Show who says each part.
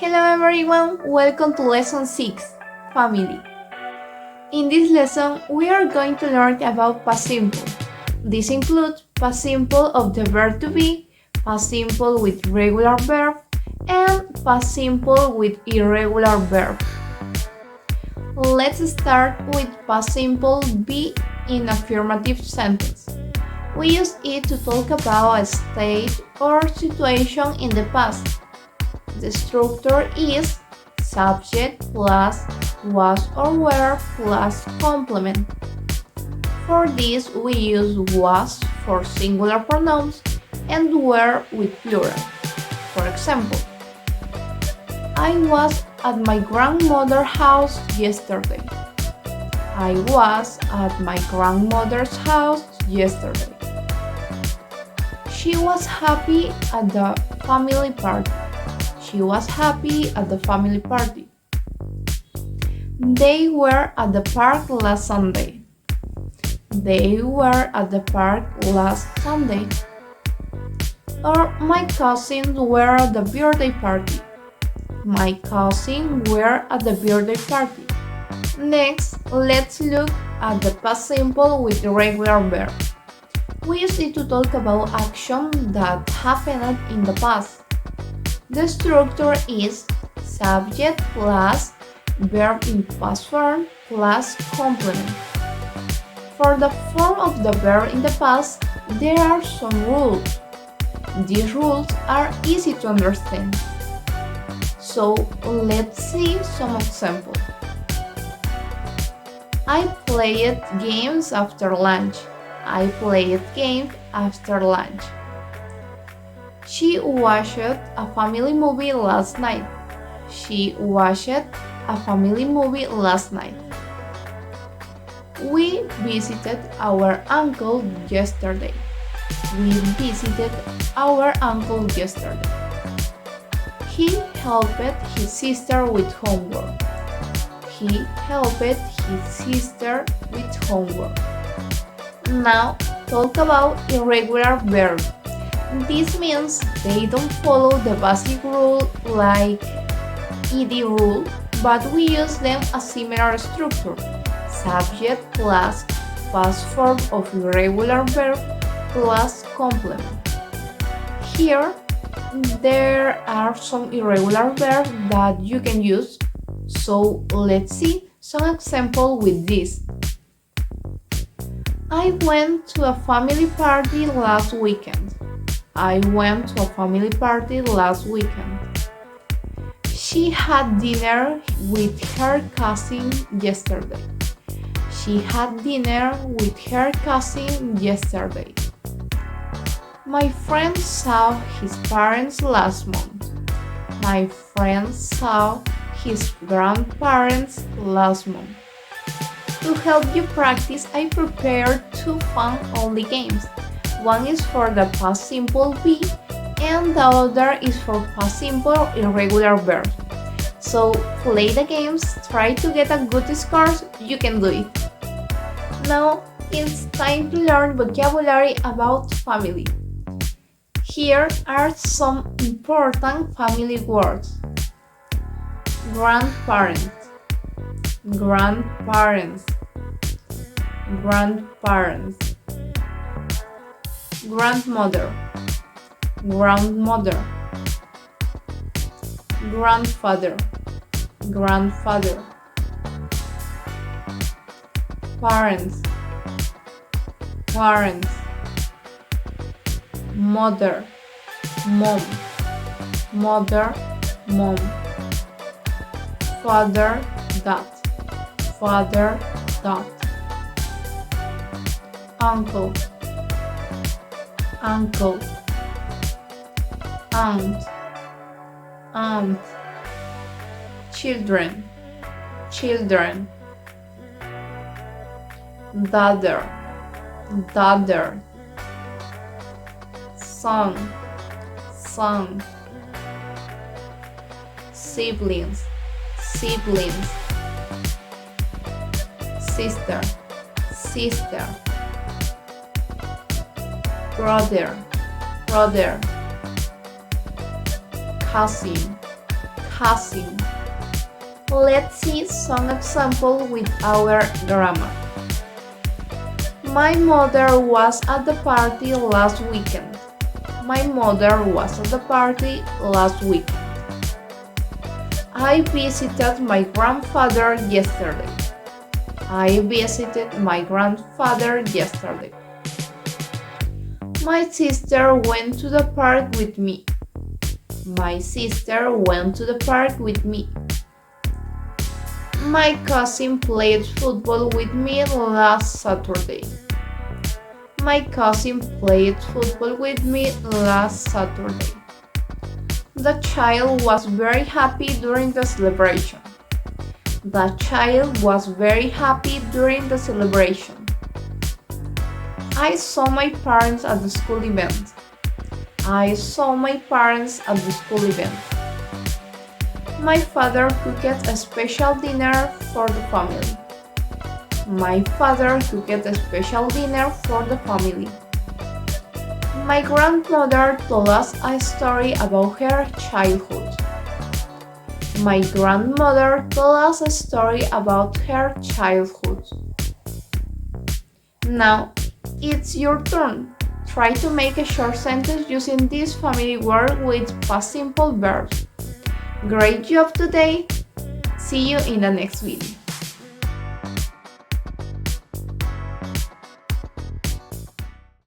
Speaker 1: Hello everyone, welcome to lesson 6, family. In this lesson, we are going to learn about past simple. This includes past simple of the verb to be, past simple with regular verb, and past simple with irregular verb. Let's start with past simple be in affirmative sentence. We use it to talk about a state or situation in the past. The structure is subject plus was or were plus complement. For this, we use was for singular pronouns and were with plural. For example, I was at my grandmother's house yesterday. I was at my grandmother's house yesterday. She was happy at the family party. She was happy at the family party. They were at the park last Sunday. They were at the park last Sunday. Or my cousins were at the birthday party. My cousins were at the birthday party. Next, let's look at the past simple with regular verb. We use it to talk about action that happened in the past. The structure is subject plus verb in past form plus complement. For the form of the verb in the past, there are some rules. These rules are easy to understand. So let's see some examples. I played games after lunch. I played games after lunch. She watched a family movie last night. She watched a family movie last night. We visited our uncle yesterday. We visited our uncle yesterday. He helped his sister with homework. He helped his sister with homework. Now, talk about irregular verbs. This means they don't follow the basic rule like ED rule, but we use them a similar structure. Subject plus past form of irregular verb plus complement. Here, there are some irregular verbs that you can use, so let's see some example with this. I went to a family party last weekend. I went to a family party last weekend. She had dinner with her cousin yesterday. She had dinner with her cousin yesterday. My friend saw his parents last month. My friend saw his grandparents last month. To help you practice, I prepared two fun-only games. One is for the past simple be and the other is for past simple irregular verbs. So play the games, try to get a good score, you can do it. Now it's time to learn vocabulary about family. Here are some important family words. Grandparents, grandparents, grandparents. Grandmother, grandmother. Grandfather, grandfather. Parents, parents. Mother, mom, mother, mom. Father, dad, father, dad. Uncle, uncle. Aunt, aunt. Children, children. Daughter, daughter. Son, son. Siblings, siblings. Sister, sister. Brother, brother. Cousin, cousin. Let's see some examples with our grammar. My mother was at the party last weekend. My mother was at the party last weekend. I visited my grandfather yesterday. I visited my grandfather yesterday. My sister went to the park with me. My sister went to the park with me. My cousin played football with me last Saturday. My cousin played football with me last Saturday. The child was very happy during the celebration. The child was very happy during the celebration. I saw my parents at the school event. I saw my parents at the school event. My father cooked a special dinner for the family. My father cooked a special dinner for the family. My grandmother told us a story about her childhood. My grandmother told us a story about her childhood. Now, it's your turn. Try to make a short sentence using this family word with past simple verbs. Great job today! See you in the next video.